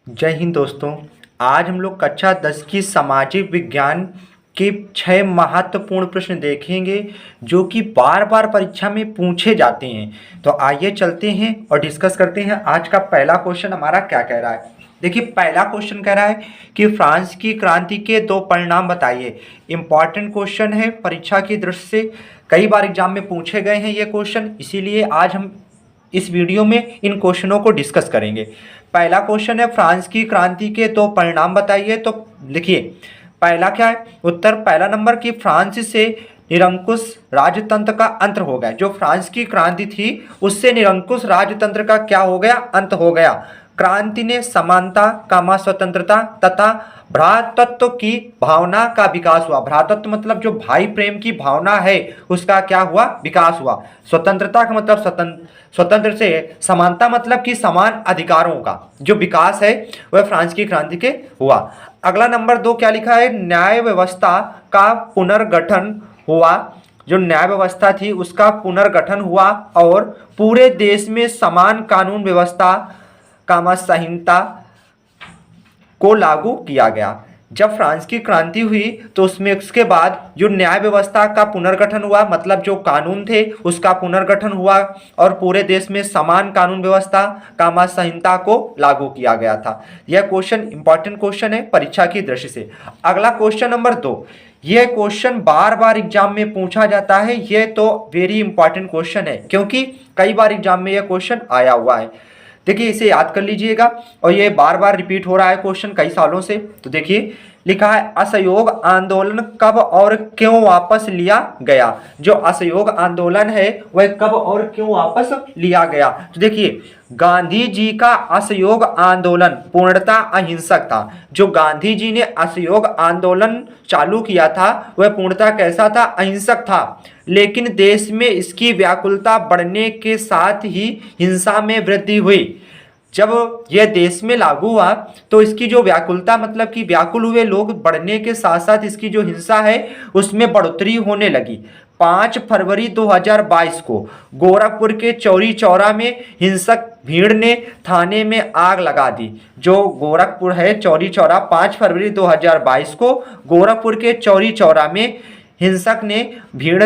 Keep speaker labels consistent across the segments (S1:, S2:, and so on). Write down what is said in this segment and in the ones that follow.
S1: जय हिंद दोस्तों। आज हम लोग कक्षा 10 की सामाजिक विज्ञान के 6 महत्वपूर्ण प्रश्न देखेंगे जो कि बार बार परीक्षा में पूछे जाते हैं। तो आइए चलते हैं और डिस्कस करते हैं। आज का पहला क्वेश्चन हमारा क्या कह रहा है। देखिए, पहला क्वेश्चन कह रहा है कि फ्रांस की क्रांति के 2 परिणाम बताइए। इंपॉर्टेंट क्वेश्चन है परीक्षा की दृष्टि से, कई बार एग्जाम में पूछे गए हैं ये क्वेश्चन, इसीलिए आज हम इस वीडियो में इन क्वेश्चनों को डिस्कस करेंगे। पहला क्वेश्चन है फ्रांस की क्रांति के 2 परिणाम बताइए। तो लिखिए पहला क्या है उत्तर। पहला नंबर कि फ्रांस से निरंकुश राजतंत्र का अंत हो गया। जो फ्रांस की क्रांति थी उससे निरंकुश राजतंत्र का क्या हो गया, अंत हो गया। क्रांति ने समानता, कामा स्वतंत्रता तथा भ्रातृत्व की भावना का विकास हुआ। भ्रातृत्व मतलब जो भाई प्रेम की भावना है उसका क्या हुआ, विकास हुआ। स्वतंत्रता का मतलब स्वतंत्र से, समानता मतलब कि समान अधिकारों का जो विकास है वह फ्रांस की क्रांति के हुआ। अगला नंबर 2 क्या लिखा है, न्याय व्यवस्था का पुनर्गठन हुआ। जो न्याय व्यवस्था थी उसका पुनर्गठन हुआ और पूरे देश में समान कानून व्यवस्था, कामा संहिता को लागू किया गया। जब फ्रांस की क्रांति हुई तो उसके बाद जो न्याय व्यवस्था का पुनर्गठन हुआ, मतलब जो कानून थे उसका पुनर्गठन हुआ और पूरे देश में समान कानून व्यवस्था, कामा संहिता को लागू किया गया था। यह क्वेश्चन इंपॉर्टेंट क्वेश्चन है परीक्षा की दृष्टि से। अगला क्वेश्चन नंबर 2, यह क्वेश्चन बार बार एग्जाम में पूछा जाता है। यह तो वेरी इंपॉर्टेंट क्वेश्चन है क्योंकि कई बार एग्जाम में यह क्वेश्चन आया हुआ है। देखिए इसे याद कर लीजिएगा और ये बार बार रिपीट हो रहा है क्वेश्चन कई सालों से। तो देखिए लिखा है, असहयोग आंदोलन कब और क्यों वापस लिया गया। जो असहयोग आंदोलन है वह कब और क्यों वापस लिया गया। तो देखिए गांधी जी का असहयोग आंदोलन पूर्णतः अहिंसक था। जो गांधी जी ने असहयोग आंदोलन चालू किया था वह पूर्णतः कैसा था, अहिंसक था। लेकिन देश में इसकी व्याकुलता बढ़ने के साथ ही हिंसा में वृद्धि हुई। जब यह देश में लागू हुआ तो इसकी जो व्याकुलता मतलब कि व्याकुल हुए लोग बढ़ने के साथ साथ इसकी जो हिंसा है उसमें बढ़ोतरी होने लगी। 5 फरवरी 2022 को गोरखपुर के चौरी चौरा में हिंसक भीड़ ने थाने में आग लगा दी। जो गोरखपुर है चौरी चौरा, 5 फरवरी 2022 को गोरखपुर के चौरी चौरा में हिंसक ने भीड़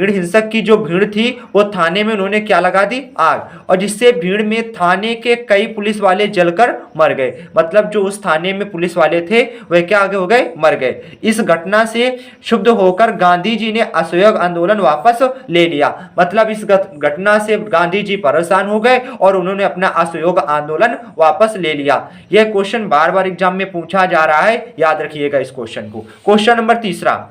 S1: हिंसक की जो भीड़ थी वो थाने में उन्होंने क्या लगा दी, आग। और जिससे भीड़ में थाने के कई पुलिस वाले जलकर मर गए। मतलब जो उस थाने में पुलिस वाले थे वह क्या आगे हो गए, मर गए। इस घटना से क्षुब्ध होकर गांधी जी ने असहयोग आंदोलन वापस ले लिया। मतलब इस घटना से गांधी जी परेशान हो गए और उन्होंने अपना असहयोग आंदोलन वापस ले लिया। यह क्वेश्चन बार बार एग्जाम में पूछा जा रहा है, याद रखिएगा इस क्वेश्चन को। क्वेश्चन नंबर 3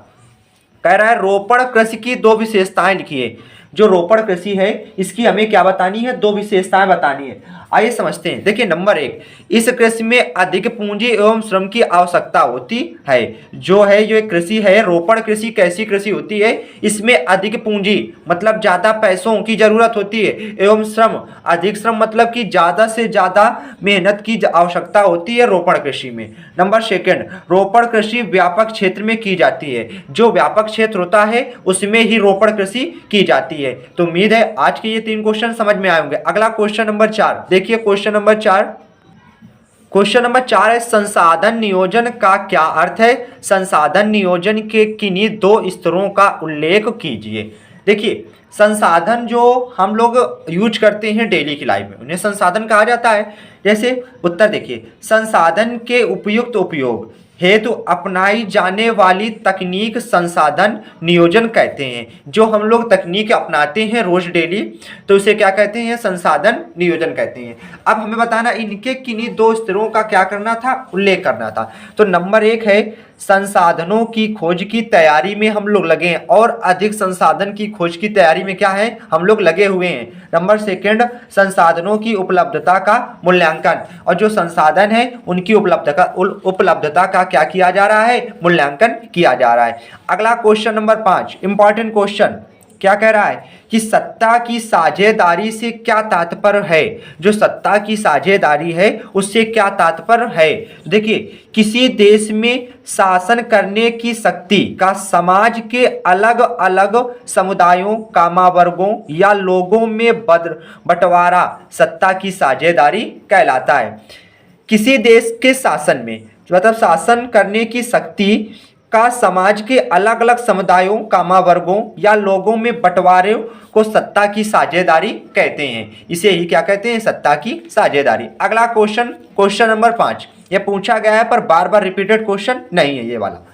S1: कह रहा है रोपण कृषि की 2 विशेषताएं लिखिए। जो रोपण कृषि है इसकी हमें क्या बतानी है, 2 विशेषताएं बतानी है। आइए समझते हैं। देखिए नंबर 1, इस कृषि में अधिक पूंजी एवं श्रम की आवश्यकता होती है। जो कृषि है रोपण कृषि, कैसी कृषि होती है, इसमें अधिक पूंजी मतलब ज्यादा पैसों की जरूरत होती है, एवं श्रम, अधिक श्रम मतलब कि ज्यादा से ज्यादा मेहनत की आवश्यकता होती है रोपण कृषि में। नंबर 2, रोपण कृषि व्यापक क्षेत्र में की जाती है। जो व्यापक क्षेत्र होता है उसमें ही रोपण कृषि की जाती है। तो उम्मीद है आज के ये 3 क्वेश्चन समझ में आए होंगे। अगला क्वेश्चन नंबर 4 देखिए। क्वेश्चन नंबर 4 है संसाधन नियोजन का क्या अर्थ है। संसाधन नियोजन के किन्हीं 2 स्तरों का उल्लेख कीजिए। देखिए संसाधन जो हम लोग यूज करते हैं डेली की लाइफ में उन्हें संसाधन कहा जाता है। जैसे उत्तर देखिए, संसाधन के उपयुक्त उपयोग हेतु अपनाई जाने वाली तकनीक संसाधन नियोजन कहते हैं। जो हम लोग तकनीक अपनाते हैं रोज डेली तो उसे क्या कहते हैं, संसाधन नियोजन कहते हैं। अब हमें बताना इनके किन्हीं 2 स्तरों का क्या करना था, उल्लेख करना था। तो नंबर 1 है संसाधनों की खोज की तैयारी में हम लोग लगे हैं और अधिक संसाधन की खोज की तैयारी में क्या है, हम लोग लगे हुए हैं। नंबर 2, संसाधनों की उपलब्धता का मूल्यांकन, और जो संसाधन है उनकी उपलब्धता का क्या किया जा रहा है, मूल्यांकन किया जा रहा है। अगला क्वेश्चन नंबर 5 इंपॉर्टेंट क्वेश्चन क्या कह रहा है कि सत्ता की साझेदारी से क्या तात्पर्य है। जो सत्ता की साझेदारी है उससे क्या तात्पर्य है। देखिए किसी देश में शासन करने की शक्ति का समाज के अलग अलग समुदायों, कामावर्गों या लोगों में बंटवारा सत्ता की साझेदारी कहलाता है। किसी देश के शासन में, मतलब शासन करने की शक्ति का समाज के अलग अलग समुदायों, कामा वर्गों या लोगों में बंटवारे को सत्ता की साझेदारी कहते हैं। इसे ही क्या कहते हैं? सत्ता की साझेदारी। अगला क्वेश्चन, क्वेश्चन नंबर 5, ये पूछा गया है पर बार बार रिपीटेड क्वेश्चन नहीं है ये वाला।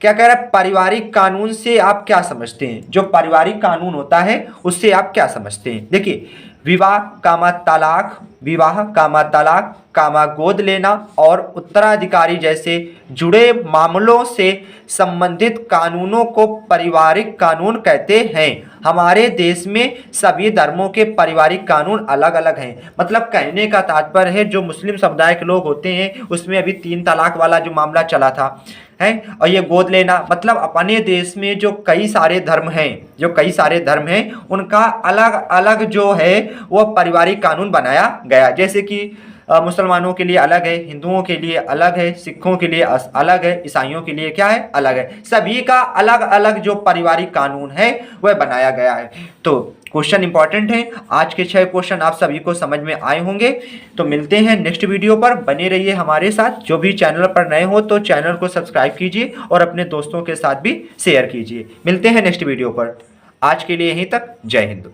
S1: क्या कह रहा है? पारिवारिक कानून से आप क्या समझते हैं? जो पारिवारिक कानून होता है उससे आप क्या समझते हैं? देखिए, विवाह कामा तलाक, विवाह कामा तलाक कामा गोद लेना और उत्तराधिकारी जैसे जुड़े मामलों से संबंधित कानूनों को पारिवारिक कानून कहते हैं। हमारे देश में सभी धर्मों के पारिवारिक कानून अलग अलग हैं। मतलब कहने का तात्पर्य है, जो मुस्लिम समुदाय के लोग होते हैं उसमें अभी 3 तलाक वाला जो मामला चला था है, और ये गोद लेना, मतलब अपने देश में जो कई सारे धर्म हैं, उनका अलग अलग जो है वो पारिवारिक कानून बनाया गया। जैसे कि मुसलमानों के लिए अलग है, हिंदुओं के लिए अलग है, सिखों के लिए अलग है, ईसाइयों के लिए क्या है? अलग है। सभी का अलग अलग जो पारिवारिक कानून है वह बनाया गया है। तो क्वेश्चन इंपॉर्टेंट है। आज के 6 क्वेश्चन आप सभी को समझ में आए होंगे। तो मिलते हैं नेक्स्ट वीडियो पर, बने रहिए हमारे साथ। जो भी चैनल पर नए हो तो चैनल को सब्सक्राइब कीजिए और अपने दोस्तों के साथ भी शेयर कीजिए। मिलते हैं नेक्स्ट वीडियो पर। आज के लिए यहीं तक। जय हिंद।